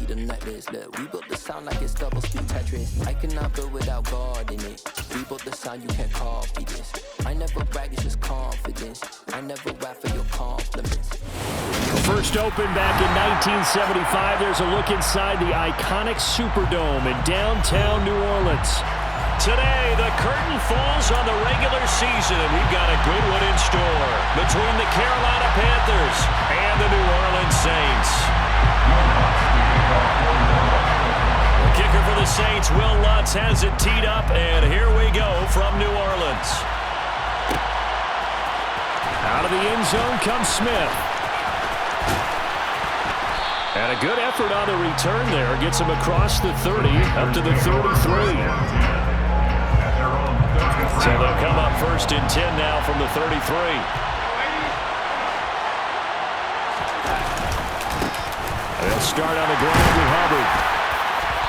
need a necklace. Look, we built the sound like it's double speed Tetris. I cannot build without God in it. We built the sound, you can't copy this. I never brag, it's just confidence. I never rap for your compliments. First opened back in 1975, there's a look inside the iconic Superdome in downtown New Orleans. Today, the curtain falls on the regular season, and we've got a good one in store between the Carolina Panthers and the New Orleans Saints. The kicker for the Saints, Will Lutz, has it teed up, and here we go from New Orleans. Out of the end zone comes Smith. And a good effort on the return there. Gets him across the 30, up to the 33. So they'll come up 1st and 10 now from the 33. They'll start on the ground with Hubbard.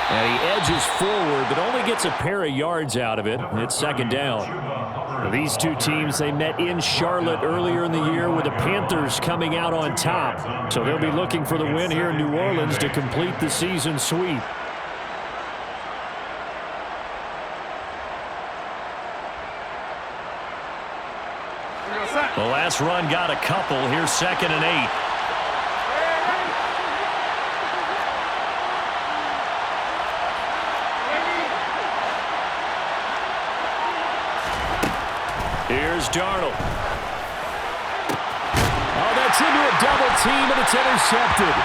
And he edges forward, but only gets a pair of yards out of it. It's 2nd down. These two teams, they met in Charlotte earlier in the year with the Panthers coming out on top. So they'll be looking for the win here in New Orleans to complete the season sweep. The last run got a couple. Here's 2nd and 8. Here's Darnold. Oh, that's into a double team, and it's intercepted.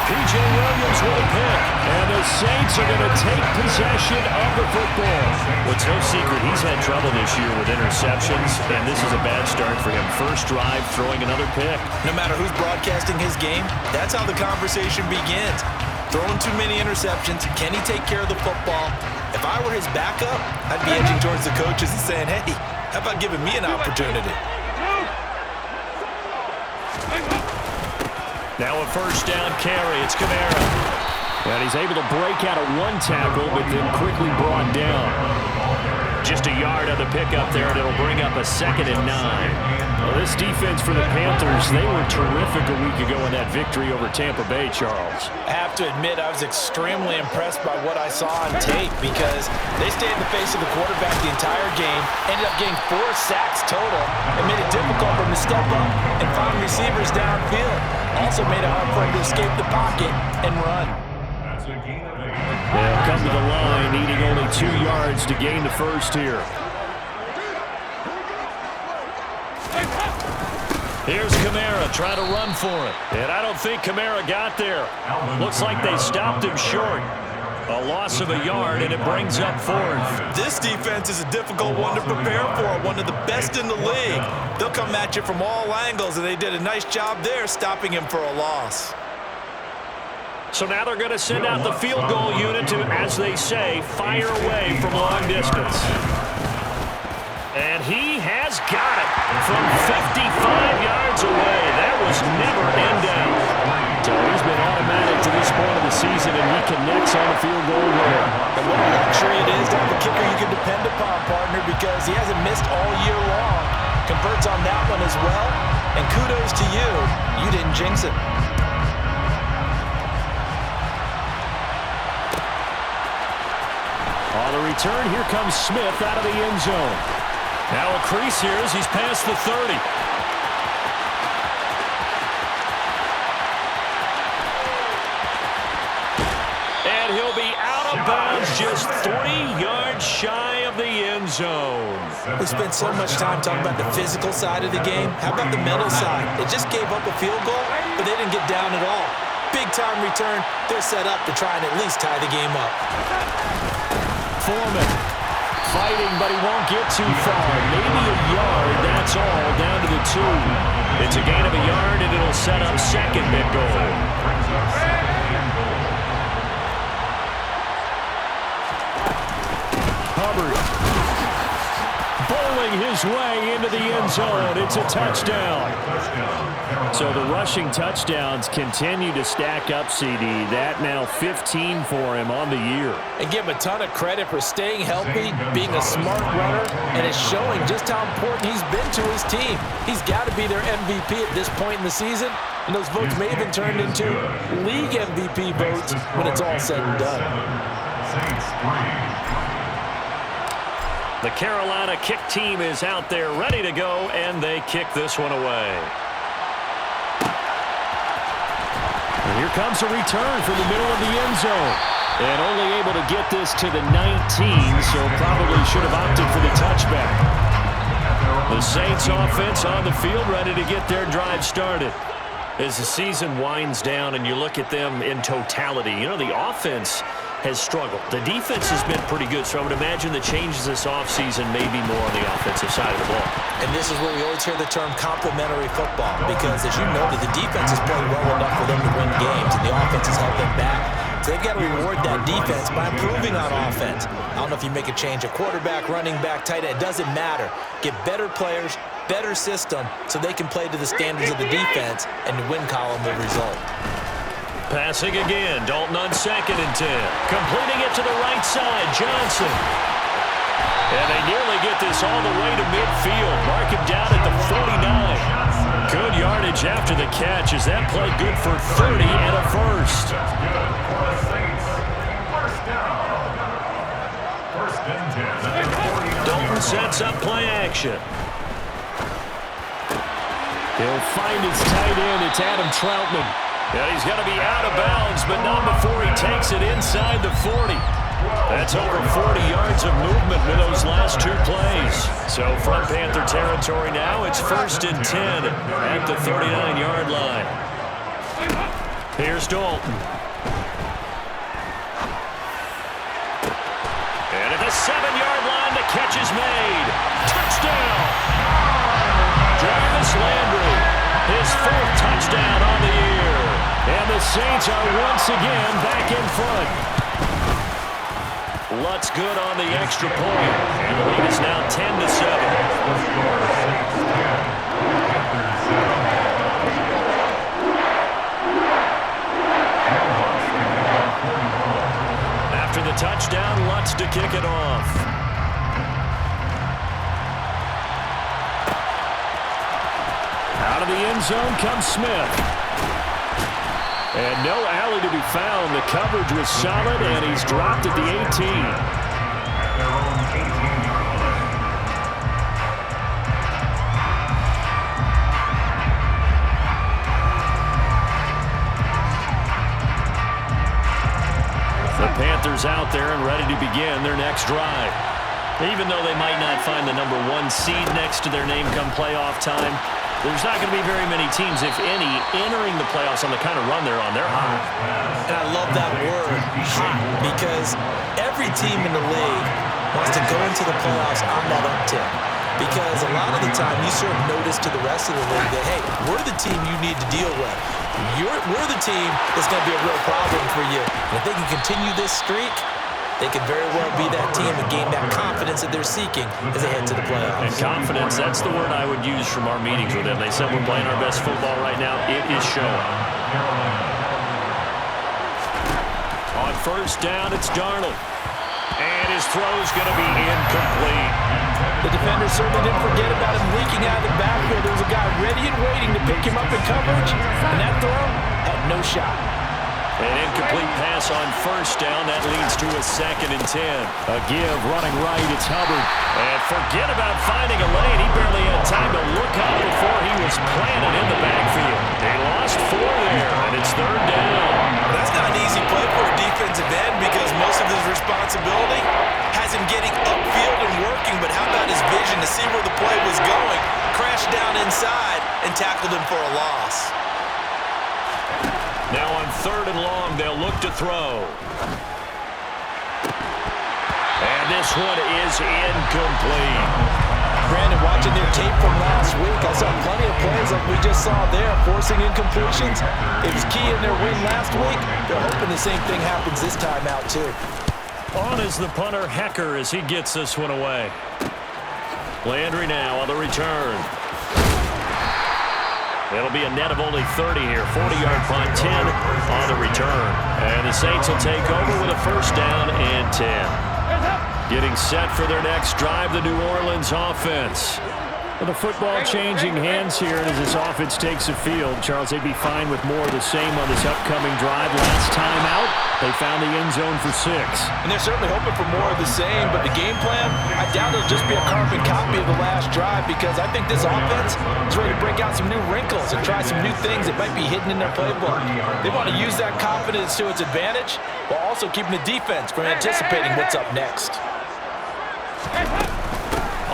P.J. Williams with a pick, and the Saints are going to take possession of the football. What's no secret, he's had trouble this year with interceptions, and this is a bad start for him. First drive, throwing another pick. No matter who's broadcasting his game, that's how the conversation begins. Throwing too many interceptions, can he take care of the football? If I were his backup, I'd be edging towards the coaches and saying, hey, how about giving me an opportunity? Now a first down carry. It's Kamara. And he's able to break out of one tackle, but then quickly brought down. Just a yard on the pickup there, and it'll bring up a 2nd and 9. Well, this defense for the Panthers, they were terrific a week ago in that victory over Tampa Bay, Charles. I have to admit, I was extremely impressed by what I saw on tape because they stayed in the face of the quarterback the entire game, ended up getting 4 sacks total, and made it difficult for him to step up and find receivers downfield. Also made it hard for him to escape the pocket and run. They'll come to the line, needing only 2 yards to gain the first here. Here's Kamara trying to run for it. And I don't think Kamara got there. Looks like they stopped him short. A loss of a yard, and it brings up 4th. This defense is a difficult one to prepare for, one of the best in the league. They'll come at you from all angles, and they did a nice job there stopping him for a loss. So now they're going to send out the field goal unit to, as they say, fire away from long distance. And he has got it from 55 yards away. That was never in doubt. So he's been automatic to this point of the season, and he connects on the field goal there. And what a luxury it is to have a kicker you can depend upon, partner, because he hasn't missed all year long. Converts on that one as well. And kudos to you. You didn't jinx it. On the return, here comes Smith out of the end zone. Now a crease here as he's past the 30. And he'll be out of bounds just 3 yards shy of the end zone. We spent so much time talking about the physical side of the game. How about the mental side? They just gave up a field goal, but they didn't get down at all. Big-time return. They're set up to try and at least tie the game up. Foreman fighting, but he won't get too far. Maybe a yard, that's all, down to the 2. It's a gain of a yard, and it'll set up 2nd and goal. Hubbard bowling his way into the end zone. It's a touchdown. So the rushing touchdowns continue to stack up, CD. That now 15 for him on the year. And give him a ton of credit for staying healthy, being a smart runner, and it's showing just how important he's been to his team. He's got to be their MVP at this point in the season, and those votes may have been turned into league MVP votes when it's all said and done. The Carolina kick team is out there ready to go, and they kick this one away. And here comes a return from the middle of the end zone. And only able to get this to the 19, so probably should have opted for the touchback. The Saints offense on the field ready to get their drive started. As the season winds down and you look at them in totality, you know, the offense has struggled. The defense has been pretty good, so I would imagine the changes this offseason may be more on the offensive side of the ball. And this is where we always hear the term complementary football, because as you noted, the defense has played well enough for them to win games, and the offense has held them back. So they've got to reward that defense by improving on offense. I don't know if you make a change, a quarterback, running back, tight end, it doesn't matter. Get better players, better system, so they can play to the standards of the defense, and the win column will result. Passing again, Dalton on 2nd and 10. Completing it to the right side, Johnson. And they nearly get this all the way to midfield. Mark him down at the 49. Good yardage after the catch. Is that play good for 30 and a first? Dalton sets up play action. He'll find his tight end. It's Adam Troutman. Yeah, he's going to be out of bounds, but not before he takes it inside the 40. That's over 40 yards of movement with those last two plays. So from Panther territory now, it's 1st and 10 at the 39-yard line. Here's Dalton. And at the 7-yard line, the catch is made. Touchdown! Jarvis Landry, his 4th touchdown on the year. And the Saints are once again back in front. Lutz good on the extra point. And the lead is now 10-7. After the touchdown, Lutz to kick it off. Out of the end zone comes Smith. And no alley to be found. The coverage was solid, and he's dropped at the 18. The Panthers out there and ready to begin their next drive. Even though they might not find the number 1 seed next to their name come playoff time, there's not going to be very many teams, if any, entering the playoffs on the kind of run they're on. They're hot. And I love that word, hot, because every team in the league wants to go into the playoffs on that uptick. Because a lot of the time, you serve notice to the rest of the league that, hey, we're the team you need to deal with. We're the team that's going to be a real problem for you. And if they can continue this streak, they could very well be that team and gain that confidence that they're seeking as they head to the playoffs. And confidence, that's the word I would use from our meetings with them. They said we're playing our best football right now. It is showing. On 1st down, it's Darnold. And his throw is going to be incomplete. The defender certainly didn't forget about him leaking out of the backfield. There was a guy ready and waiting to pick him up in coverage, and that throw had no shot. An incomplete pass on 1st down. That leads to a 2nd and 10. A give running right. It's Hubbard. And forget about finding a lane. He barely had time to look up before he was planted in the backfield. They lost 4 there, and it's 3rd down. That's not an easy play for a defensive end because most of his responsibility has him getting upfield and working, but how about his vision to see where the play was going, crashed down inside, and tackled him for a loss. Now on 3rd and long, they'll look to throw. And this one is incomplete. Brandon, watching their tape from last week, I saw plenty of plays like we just saw there, forcing incompletions. It was key in their win last week. They're hoping the same thing happens this time out, too. On is the punter, Hecker, as he gets this one away. Landry now on the return. It'll be a net of only 30 here. 40-yard punt, 10 on the return. And the Saints will take over with a first down and 10. Getting set for their next drive, the New Orleans offense. Well, the football changing hands here as this offense takes the field. Charles, they'd be fine with more of the same on this upcoming drive. Last time out, they found the end zone for 6. And they're certainly hoping for more of the same, but the game plan, I doubt it'll just be a carbon copy of the last drive, because I think this offense is ready to break out some new wrinkles and try some new things that might be hidden in their playbook. They want to use that confidence to its advantage while also keeping the defense from anticipating what's up next.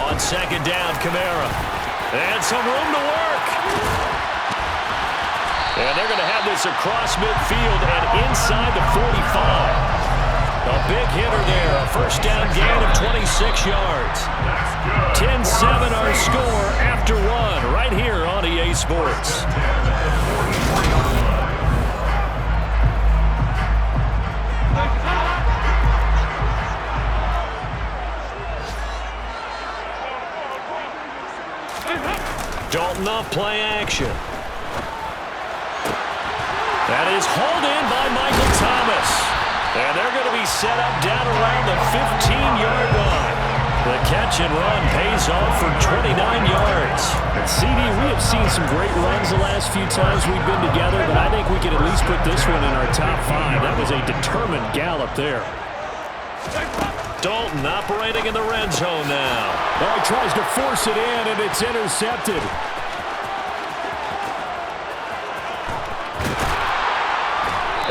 On second down, Kamara. And some room to work. And they're going to have this across midfield and inside the 45. A big hitter there. A first down gain of 26 yards. 10-7 our score after one right here on EA Sports. Dalton off play action. That is hauled in by Michael Thomas. And they're going to be set up down around the 15-yard line. The catch and run pays off for 29 yards. And CD, we have seen some great runs the last few times we've been together, but I think we can at least put this one in our top 5. That was a determined gallop there. Dalton operating in the red zone now. Oh, he tries to force it in, and it's intercepted.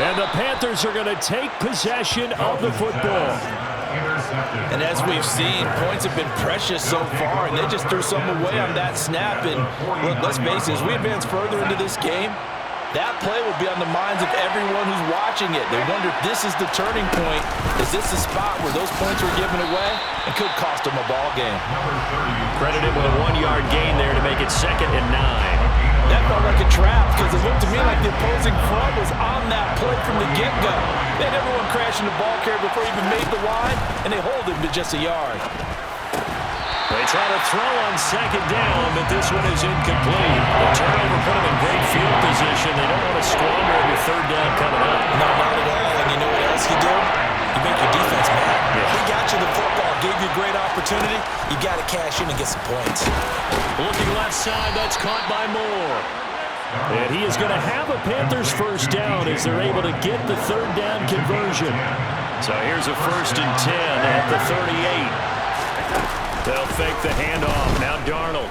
And the Panthers are going to take possession of the football. And as we've seen, points have been precious so far, and they just threw some away on that snap. And look, let's face it, as we advance further into this game, that play will be on the minds of everyone who's watching it. They wonder if this is the turning point. Is this the spot where those points were given away and could cost them a ball game? Credited with a 1-yard gain there to make it 2nd and 9. That felt like a trap, because it looked to me like the opposing front was on that play from the get-go. They had everyone crashing the ball carrier before he even made the line, and they hold him to just a yard. They try to throw on 2nd down, but this one is incomplete. The turnover put them in great field position. They don't want to squander every 3rd down coming up. No, not at all. And you know what else you do? You make your defense mad. Yeah. He got you the football, gave you a great opportunity. You got to cash in and get some points. Looking left side, that's caught by Moore. And he is going to have a Panthers first down as they're able to get the 3rd down conversion. So here's a 1st and 10 at the 38. They'll fake the handoff. Now Darnold.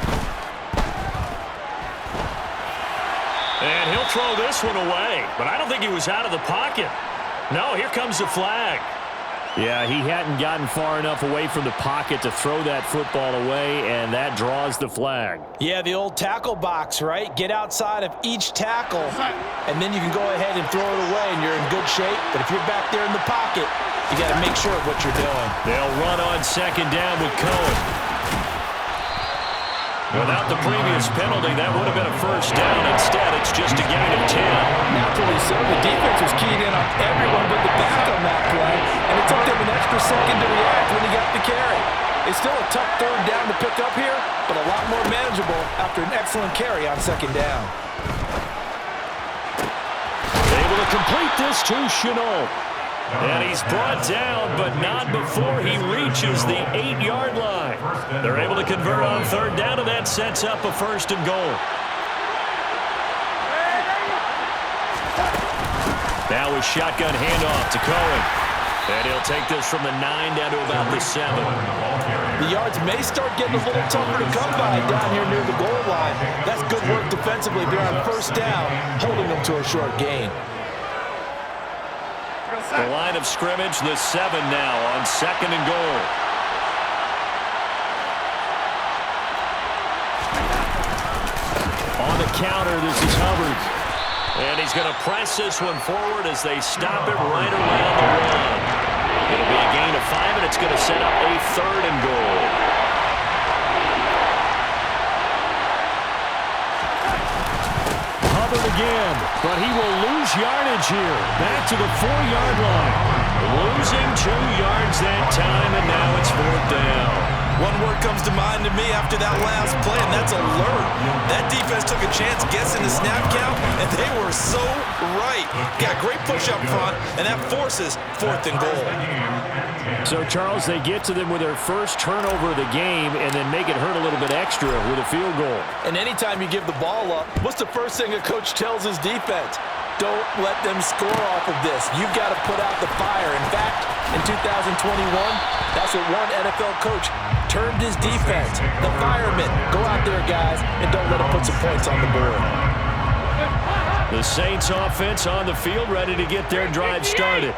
And he'll throw this one away. But I don't think he was out of the pocket. No, here comes the flag. Yeah, he hadn't gotten far enough away from the pocket to throw that football away, and that draws the flag. Yeah, the old tackle box, right? Get outside of each tackle, and then you can go ahead and throw it away, and you're in good shape. But if you're back there in the pocket, you got to make sure of what you're doing. They'll run on 2nd down with Cohen. Without the previous penalty, that would have been a first down. Instead, it's just a gain of 10. Naturally so. The defense was keyed in on everyone but the back on that play, and it took them an extra second to react when he got the carry. It's still a tough 3rd down to pick up here, but a lot more manageable after an excellent carry on 2nd down. Able to complete this to Chenault. And he's brought down, but not before he reaches the 8-yard line. They're able to convert on 3rd down, and that sets up a 1st and goal. Now a shotgun handoff to Cohen. And he'll take this from the 9 down to about the 7. The yards may start getting a little tougher to come by down here near the goal line. That's good work defensively if you're on 1st down, holding them to a short gain. The line of scrimmage, the 7 now on 2nd and goal. On the counter, this is Hubbard. And he's going to press this one forward as they stop it right around the 1. It'll be a gain of 5, and it's going to set up a 3rd and goal. Hubbard again, but he will lose yardage here. Back to the 4-yard line. Losing 2 yards that time, and now it's 4th down. One word comes to mind to me after that last play, and that's alert. That defense took a chance guessing the snap count, and they were so right. Got great push up front, and that forces 4th and goal. So, Charles, they get to them with their first turnover of the game and then make it hurt a little bit extra with a field goal. And anytime you give the ball up, what's the first thing a coach tells his defense? Don't let them score off of this. You've got to put out the fire. In fact, in 2021, that's what one NFL coach termed his defense. The firemen. Go out there, guys, and don't let them put some points on the board. The Saints offense on the field, ready to get their drive started.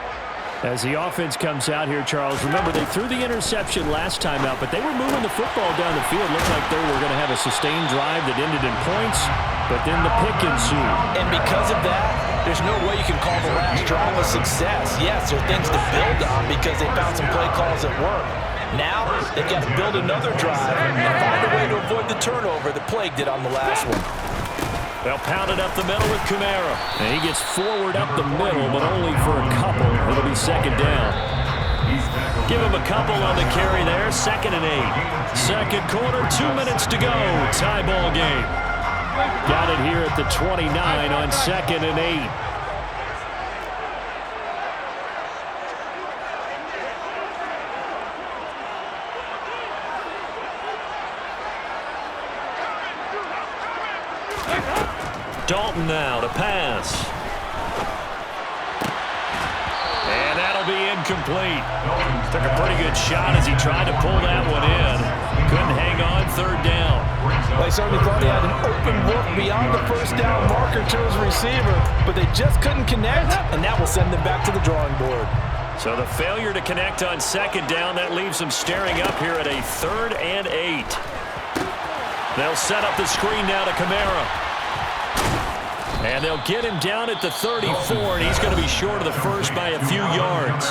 As the offense comes out here, Charles, remember they threw the interception last time out, but they were moving the football down the field. Looked like they were going to have a sustained drive that ended in points, but then the pick ensued. And because of that, there's no way you can call the last drive a success. Yes, there are things to build on because they found some play calls that work. Now, they've got to build another drive and find a way to avoid the turnover that plagued it on the last one. They'll pound it up the middle with Kamara. And he gets forward up the middle, but only for a couple. It'll be 2nd down. Give him a couple on the carry there. 2nd and 8. Second quarter, 2 minutes to go. Tie ball game. Got it here at the 29 on 2nd and 8. Dalton now to pass. And that'll be incomplete. Took a pretty good shot as he tried to pull that one in. Couldn't hang on. 3rd down. They certainly thought he had an open look beyond the first down marker to his receiver, but they just couldn't connect, and that will send them back to the drawing board. So the failure to connect on 2nd down, that leaves them staring up here at a 3rd and 8. They'll set up the screen now to Kamara. And they'll get him down at the 34, and he's going to be short of the first by a few yards.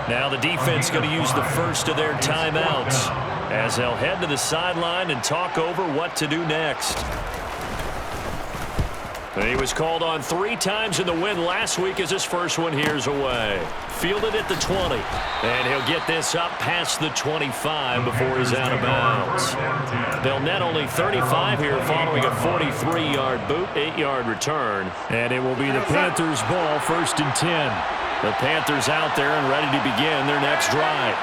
Now the defense going to use the first of their timeouts as they'll head to the sideline and talk over what to do next. And he was called on 3 times in the win last week as his first one here's away. Fielded at the 20. And he'll get this up past the 25 before he's out of bounds. They'll net only 35 here following a 43-yard boot, 8-yard return. And it will be the Panthers' ball, 1st and 10. The Panthers out there and ready to begin their next drive.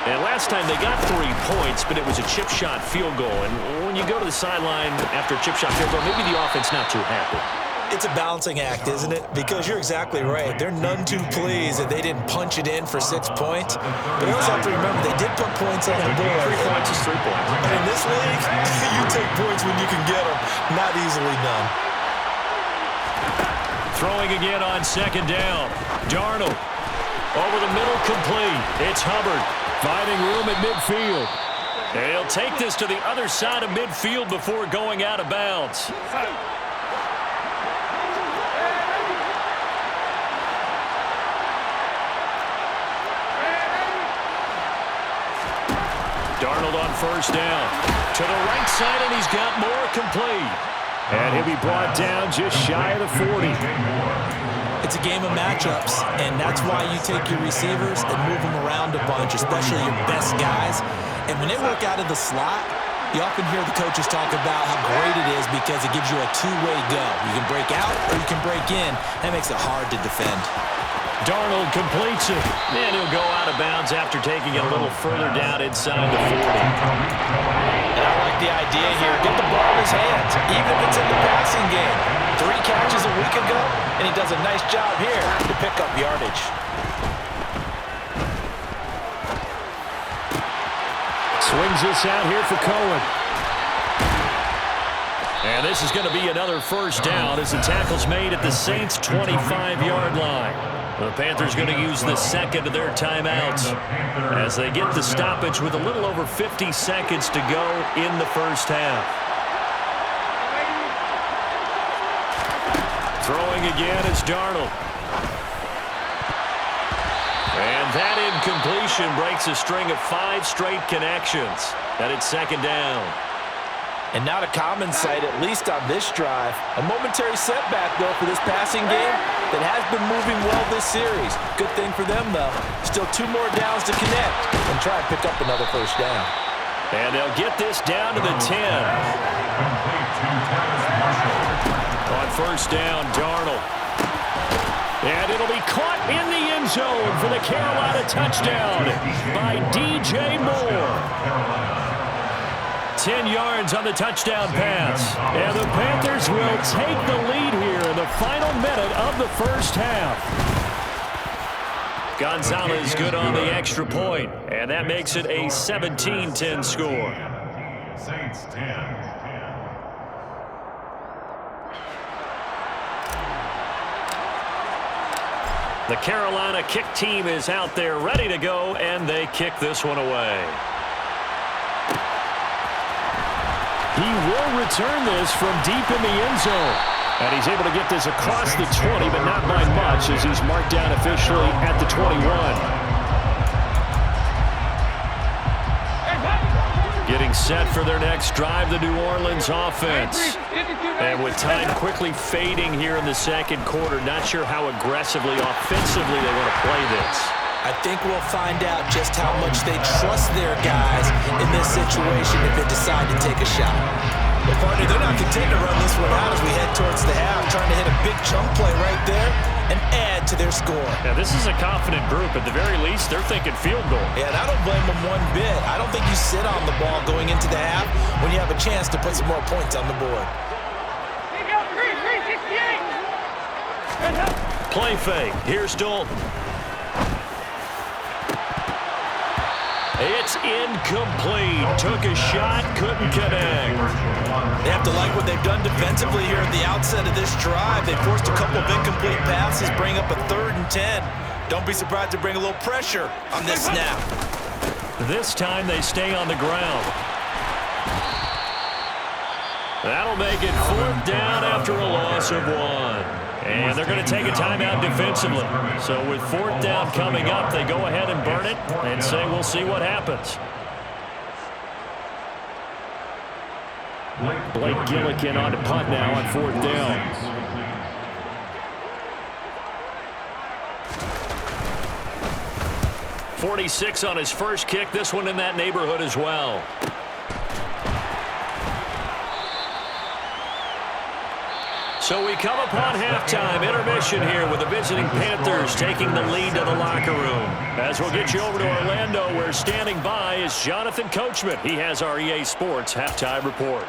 And last time they got 3 points, but it was a chip shot field goal. And when you go to the sideline after a chip shot field goal, maybe the offense not too happy. It's a balancing act, isn't it? Because you're exactly right. They're none too pleased that they didn't punch it in for 6 points. But you also have to remember they did put points on the board. 3 points is 3 points. And in this league, you take points when you can get them. Not easily done. Throwing again on 2nd down. Darnold over the middle, complete. It's Hubbard finding room at midfield. And he'll take this to the other side of midfield before going out of bounds. Darnold on 1st down. To the right side, and he's got more, complete. And he'll be brought down just shy of the 40. It's a game of matchups, and that's why you take your receivers and move them around a bunch, especially your best guys. And when they work out of the slot, you often hear the coaches talk about how great it is because it gives you a two-way go. You can break out or you can break in. That makes it hard to defend. Darnold completes it, and he'll go out of bounds after taking it a little further down inside the 40. And I like the idea here. Get the ball in his hands, even if it's in the passing game. 3 catches a week ago, and he does a nice job here to pick up yardage. Swings this out here for Cohen. And this is going to be another 1st down as the tackle's made at the Saints' 25-yard line. The Panthers going to use the 2nd of their timeouts as they get the stoppage with a little over 50 seconds to go in the 1st half. Throwing again is Darnold. And that incompletion breaks a string of 5 straight connections. And it's 2nd down. And not a common sight, at least on this drive. A momentary setback, though, for this passing game that has been moving well this series. Good thing for them, though. Still 2 more downs to connect and try and pick up another first down. And they'll get this down to the 10. On first down, Darnold. And it'll be caught in the end zone for the Carolina touchdown by DJ Moore. 10 yards on the touchdown pass. And the Panthers will take the lead here in the final minute of the first half. Gonzalez good on the extra point, and that makes it a 17-10 score. Saints 10. The Carolina kick team is out there ready to go, and they kick this one away. He will return this from deep in the end zone. And he's able to get this across the 20, but not by much as he's marked down officially at the 21. Getting set for their next drive, the New Orleans offense. And with time quickly fading here in the second quarter, not sure how aggressively, offensively they want to play this. I think we'll find out just how much they trust their guys in this situation if they decide to take a shot. Well, partner, they're not content to run this one out as we head towards the half, trying to hit a big chunk play right there and add to their score. Now, this is a confident group. At the very least, they're thinking field goal. Yeah, and I don't blame them one bit. I don't think you sit on the ball going into the half when you have a chance to put some more points on the board. Play fake. Here's Dalton. It's incomplete. Took a shot, couldn't connect. They have to like what they've done defensively here at the outset of this drive. They forced a couple of incomplete passes, bring up a 3rd and 10. Don't be surprised to bring a little pressure on this snap. This time they stay on the ground. That'll make it 4th down after a loss of 1. And they're going to take a timeout defensively. So with 4th down coming up, they go ahead and burn it and say we'll see what happens. Blake Gillikin on to punt now on 4th down. .46 on his first kick. This one in that neighborhood as well. So we come upon halftime intermission here with the visiting Panthers taking the lead to the locker room. As we'll get you over to Orlando, where standing by is Jonathan Coachman. He has our EA Sports halftime report.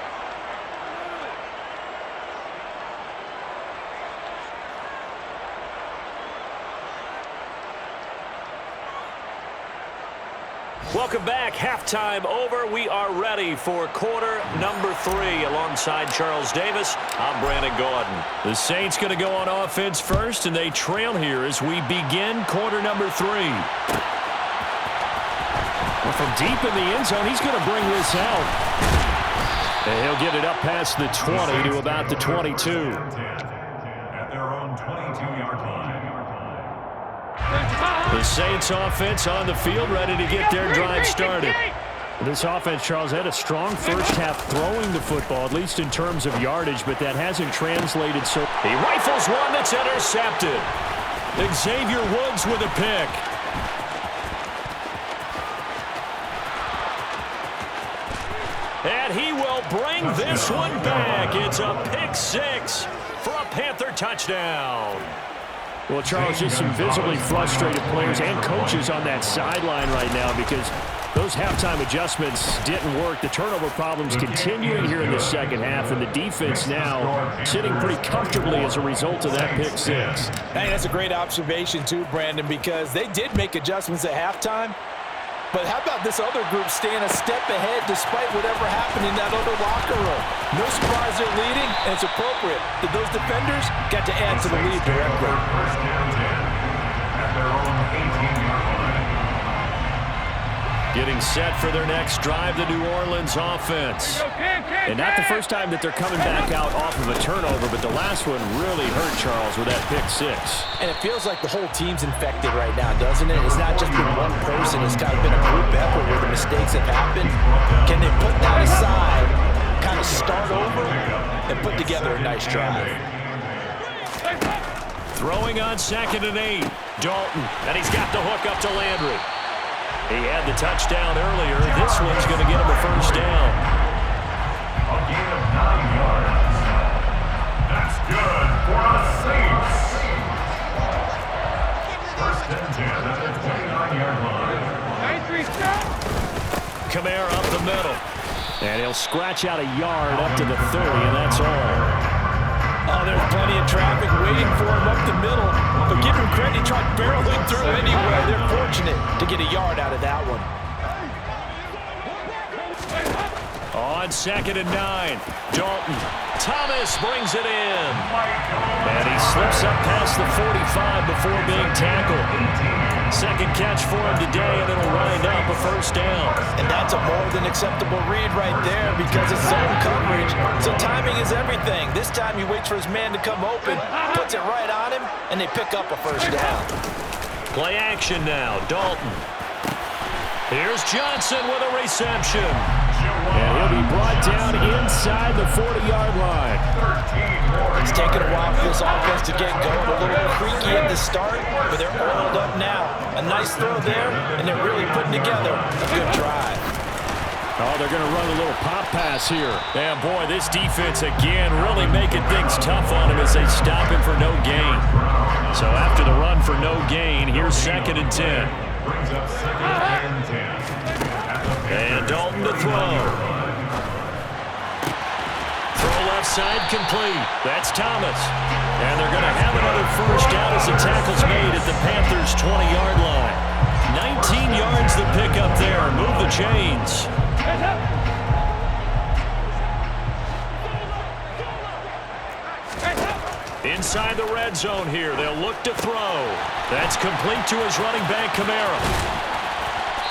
Welcome back. Halftime over. We are ready for quarter number 3. Alongside Charles Davis, I'm Brandon Gaudin. The Saints going to go on offense first, and they trail here as we begin quarter number 3. Well, from deep in the end zone, he's going to bring this out. And he'll get it up past the 20 to about the 22. At their own 22-yard line. The Saints offense on the field, ready to get their drive started. This offense, Charles, had a strong first half throwing the football, at least in terms of yardage, but that hasn't translated so. He rifles one that's intercepted. Xavier Woods with a pick. And he will bring this one back. It's a pick 6 for a Panther touchdown. Well, Charles, just some visibly frustrated players and coaches on that sideline right now because those halftime adjustments didn't work. The turnover problems continuing here in the second half, and the defense now sitting pretty comfortably as a result of that pick 6. Hey, that's a great observation too, Brandon, because they did make adjustments at halftime. But how about this other group staying a step ahead despite whatever happened in that other locker room? No surprise they're leading, and it's appropriate that those defenders got to add to the lead directly. First down 10 at their own 18-yard line. Getting set for their next drive, the New Orleans offense. And not the first time that they're coming back out off of a turnover, but the last one really hurt Charles with that pick 6. And it feels like the whole team's infected right now, doesn't it? It's not just been one person. It's kind of been a group effort where the mistakes have happened. Can they put that aside, kind of start over and put together a nice drive. Throwing on 2nd and 8. Dalton, and he's got the hook up to Landry. He had the touchdown earlier. This one's going to get him a first down. A gain of 9 yards. That's good for the Saints. First and 10 at the 29-yard line. Kamara up the middle. And he'll scratch out a yard up to the 30, and that's all. Oh, there's plenty of traffic waiting for him up the middle. But give him credit, he tried barreling through anyway. They're fortunate to get a yard out of that one. On 2nd and 9, Dalton. Thomas brings it in. And he slips up past the 45 before being tackled. Second catch for him today, and it'll wind up a first down. And that's a more than acceptable read right there because it's zone coverage. So timing is everything. This time he waits for his man to come open, puts it right on him, and they pick up a first down. Play action now, Dalton. Here's Johnson with a reception. And he'll be brought down inside the 40-yard line. It's taken a while for this offense to get going. A little creaky at the start, but they're oiled up now. A nice throw there, and they're really putting together a good drive. Oh, they're going to run a little pop pass here. And, boy, this defense, again, really making things tough on him as they stop him for no gain. So after the run for no gain, here's 2nd and 10. Brings up 2nd and 10. And Dalton to throw. Throw left side complete. That's Thomas. And they're going to have another first down as the tackle's made at the Panthers' 20-yard line. 19 yards to pick up there. Move the chains. Inside the red zone here. They'll look to throw. That's complete to his running back, Kamara.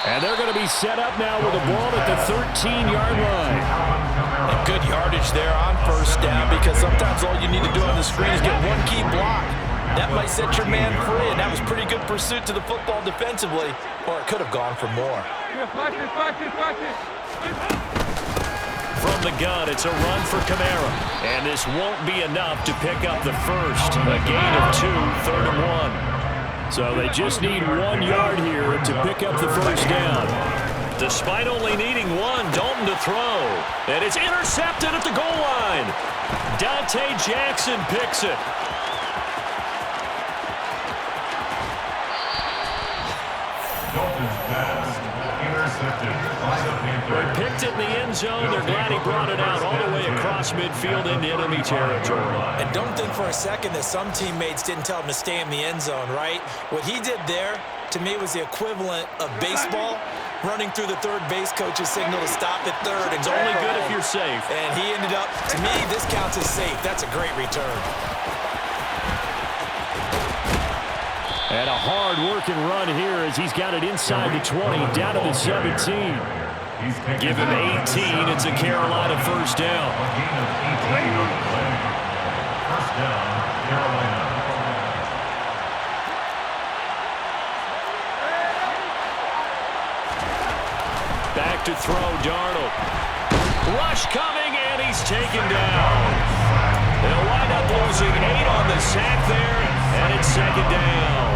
And they're going to be set up now with the ball at the 13-yard line. And good yardage there on first down because sometimes all you need to do on the screen is get one key block. That might set your man free, and that was pretty good pursuit to the football defensively, or it could have gone for more. From the gun, it's a run for Kamara. And this won't be enough to pick up the first. A gain of 2, 3rd and 1. So they just need 1 yard here to pick up the first down. Despite only needing 1, Dalton to throw. And it's intercepted at the goal line. Dante Jackson picks it. Dalton's pass intercepted by the Panthers. They picked it in the end zone. They're glad he brought it out all the way across midfield into enemy territory. And don't think for a second that some teammates didn't tell him to stay in the end zone, right? What he did there, to me, was the equivalent of baseball running through the third base coach's signal to stop at third. And It's only good if you're safe. And he ended up, to me, this counts as safe. That's a great return. And a hard-working run here as he's got it inside the 20, down to the 17. Give him 18. It's a Carolina first down. A gain of 18 on the play. First down, Carolina. Back to throw, Darnold. Rush coming, and he's taken down. They'll wind up losing 8 on the sack there, and it's 2nd down.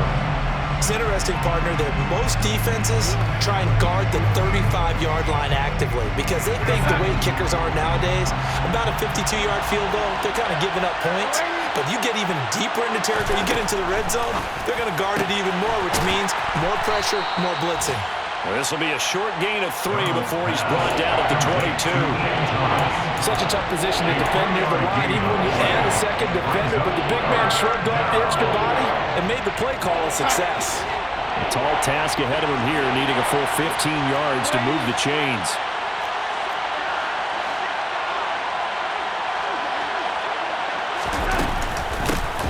It's interesting, partner, that most defenses try and guard the 35-yard line actively because they think the way kickers are nowadays, about a 52-yard field goal, they're kind of giving up points. But you get even deeper into territory, you get into the red zone, they're going to guard it even more, which means more pressure, more blitzing. Well, this will be a short gain of 3 before he's brought down at the 22. Such a tough position to defend near the line, even when you add a second defender, but the big man shrugged off the extra body and made the play call a success. A tall task ahead of him here, needing a full 15 yards to move the chains.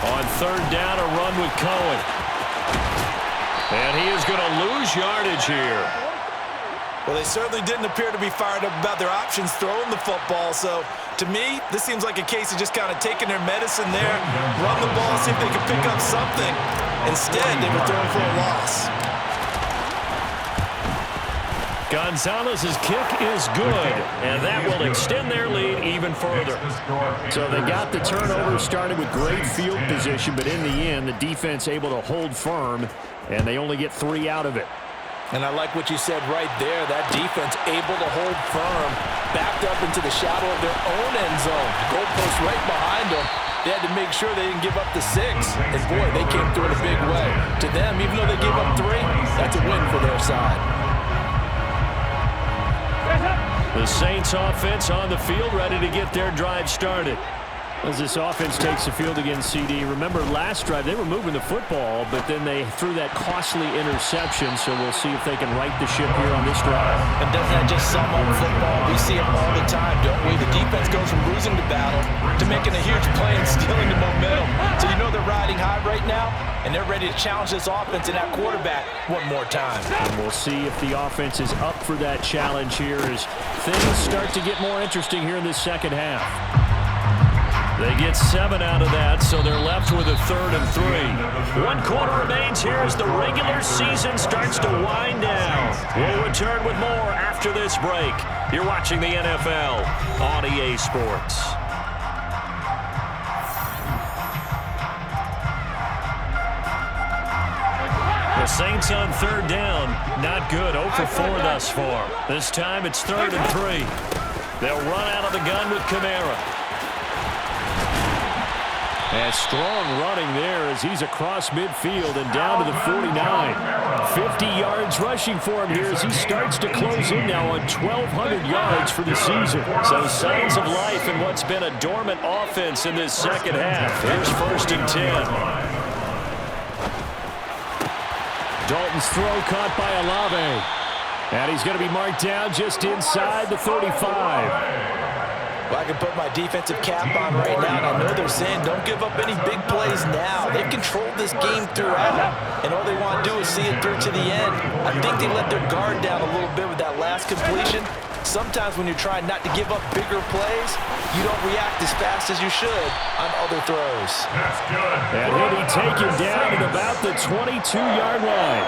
On 3rd down, a run with Cohen. And he is going to lose yardage here. Well, they certainly didn't appear to be fired up about their options throwing the football. So, to me, this seems like a case of just kind of taking their medicine there, run the ball, see if they can pick up something. Instead, they were throwing for a loss. Gun Gonzalez's kick is good, and that will extend their lead even further. So they got the turnover started with great field position, but in the end, the defense able to hold firm, and they only get 3 out of it. And I like what you said right there. That defense able to hold firm, backed up into the shadow of their own end zone. Goalpost right behind them. They had to make sure they didn't give up the 6. And, boy, they came through in a big way. To them, even though they gave up 3, that's a win for their side. The Saints offense on the field, ready to get their drive started. As this offense takes the field against CD, remember last drive they were moving the football, but then they threw that costly interception, so we'll see if they can right the ship here on this drive. And doesn't that just sum up football? We see it all the time, don't we? The defense goes from losing the battle to making a huge play and stealing the momentum. So you know they're riding high right now, and they're ready to challenge this offense and that quarterback one more time. And we'll see if the offense is up for that challenge here as things start to get more interesting here in this second half. They get 7 out of that, so they're left with a 3rd and 3. 1 quarter remains here as the regular season starts to wind down. We'll return with more after this break. You're watching the NFL on EA Sports. The Saints on 3rd down. Not good. 0 for 4 thus far. This time it's 3rd and 3. They'll run out of the gun with Kamara. And strong running there as he's across midfield and down to the 49. 50 yards rushing for him here as he starts to close in now on 1,200 yards for the season. So signs of life in what's been a dormant offense in this second half. Here's 1st and 10. Dalton's throw caught by Olave. And he's going to be marked down just inside the 35. Well, I can put my defensive cap on right now, and I know they're saying don't give up any big plays now. They've controlled this game throughout, and all they want to do is see it through to the end. I think they let their guard down a little bit with that last completion. Sometimes when you're trying not to give up bigger plays, you don't react as fast as you should on other throws. That's good. And he'll be taken down at about the 22-yard line.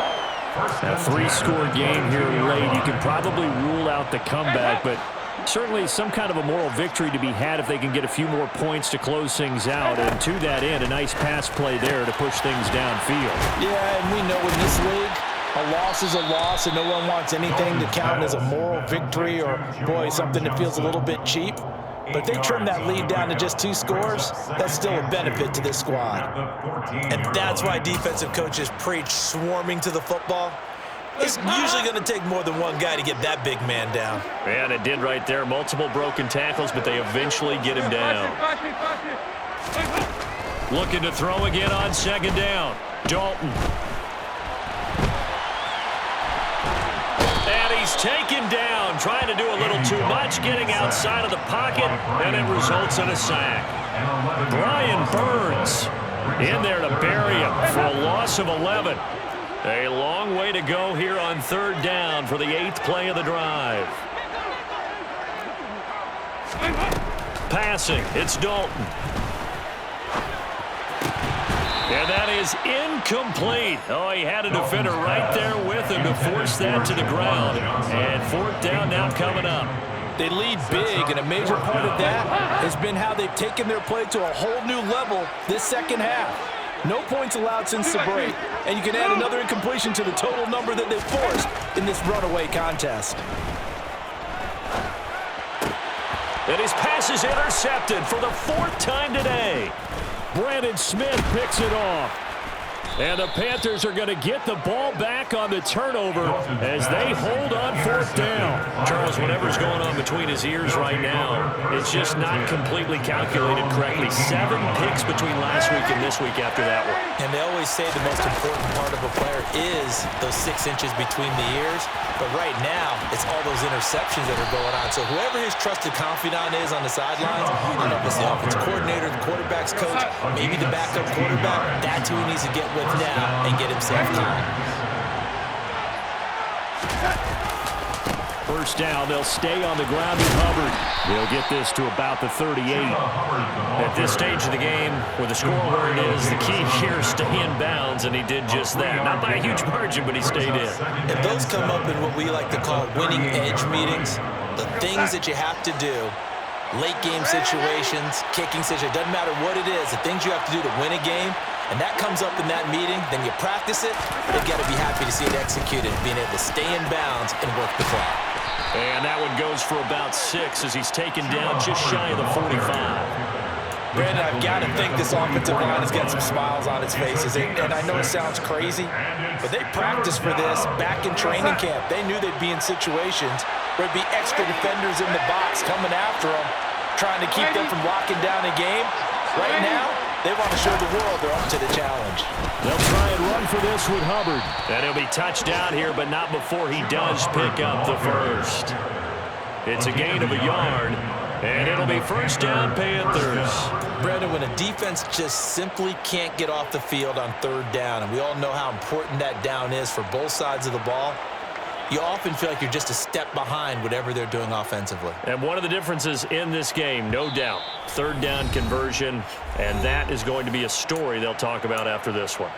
A 3-score game here late. You can probably rule out the comeback, but certainly some kind of a moral victory to be had if they can get a few more points to close things out. And to that end, a nice pass play there to push things downfield. Yeah, and we know in this league, a loss is a loss, and no one wants anything to count as a moral victory or, boy, something that feels a little bit cheap. But if they trim that lead down to just 2 scores, that's still a benefit to this squad. And that's why defensive coaches preach swarming to the football. It's usually going to take more than one guy to get that big man down. And it did right there. Multiple broken tackles, but they eventually get him down. Looking to throw again on 2nd down. Dalton. And he's taken down, trying to do a little too much, getting outside of the pocket, and it results in a sack. Brian Burns in there to bury him for a loss of 11. A long way to go here on 3rd down for the 8th play of the drive. Passing, it's Dalton. And that is incomplete. Oh, he had a defender right there with him to force that to the ground. And 4th down now coming up. They lead big, and a major part of that has been how they've taken their play to a whole new level this second half. No points allowed since the break, and you can add another incompletion to the total number that they've forced in this runaway contest. And his pass is intercepted for the 4th time today. Brandon Smith picks it off. And the Panthers are going to get the ball back on the turnover as they hold on 4th down. Charles, whatever's going on between his ears right now, it's just not completely calculated correctly. 7 picks between last week and this week after that one. And they always say the most important part of a player is those 6 inches between the ears. But right now, it's all those interceptions that are going on. So whoever his trusted confidant is on the sidelines, I don't know if it's the offensive coordinator, the quarterback's coach, maybe the backup quarterback, that's who he needs to get with now and get himself calm. First down, they'll stay on the ground with Hubbard. They'll get this to about the 38. At this stage of the game, with the score where it is, the key here is stay in bounds, and he did just that. Not by a huge margin, but he stayed in. If those come up in what we like to call winning edge meetings, the things that you have to do, late game situations, kicking situations, doesn't matter what it is, the things you have to do to win a game, and that comes up in that meeting, then you practice it, you've got to be happy to see it executed, being able to stay in bounds and work the clock. And that one goes for about 6 as he's taken down just shy of the 45. Brandon, I've got to think this offensive line has got some smiles on its faces. And I know it sounds crazy, but they practiced for this back in training camp. They knew they'd be in situations where there'd be extra defenders in the box coming after them, trying to keep them from locking down a game. Right now, they want to show the world they're up to the challenge. They'll try and run for this with Hubbard. And he'll be touchdown here, but not before he does pick up the first. It's a gain of a yard, and it'll be first down Panthers. Brandon, when a defense just simply can't get off the field on third down, and we all know how important that down is for both sides of the ball, you often feel like you're just a step behind whatever they're doing offensively. And one of the differences in this game, no doubt, third down conversion, and that is going to be a story they'll talk about after this one.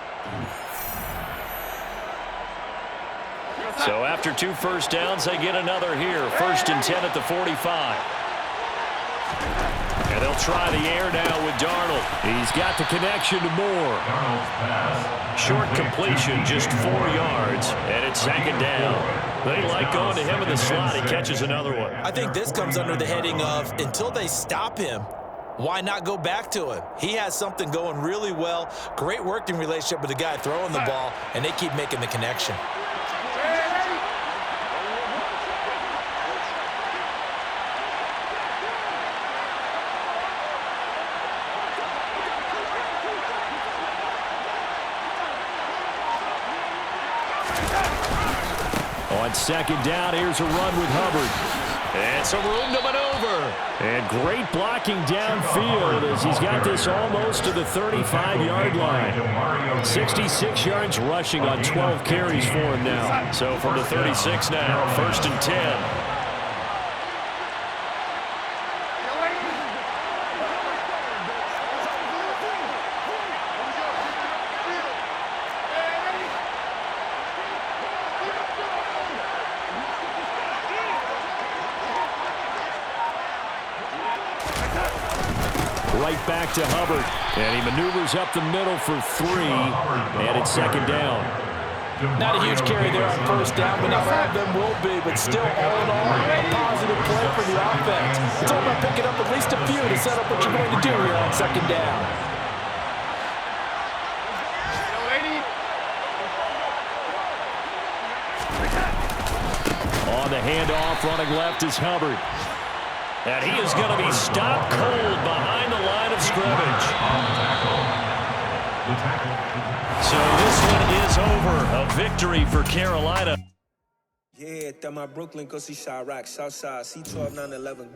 So after 2 first downs, they get another here. 1st and 10 at the 45. And they'll try the air now with Darnold. He's got the connection to Moore. Short completion, just 4 yards, and it's 2nd down. They like going to him in the slot. He catches another one. I think this comes under the heading of, until they stop him, why not go back to him? He has something going really well. Great working relationship with the guy throwing the ball, and they keep making the connection. On 2nd down, here's a run with Hubbard. And some room to maneuver. And great blocking downfield as he's got this almost to the 35-yard line. 66 yards rushing on 12 carries for him now. So from the 36 now, 1st and 10. Right back to Hubbard. And he maneuvers up the middle for 3. And it's 2nd down. Not a huge carry there on 1st down, but not all of them will be. But still, all in all, a positive play for the offense. It's all about picking up at least a few to set up what you're going to do here on 2nd down. On the handoff, running left is Hubbard. And he is going to be stopped cold behind the line of scrimmage. So this one is over. A victory for Carolina. Yeah, that my Brooklyn, go see Chirac, Southside, C12, 911,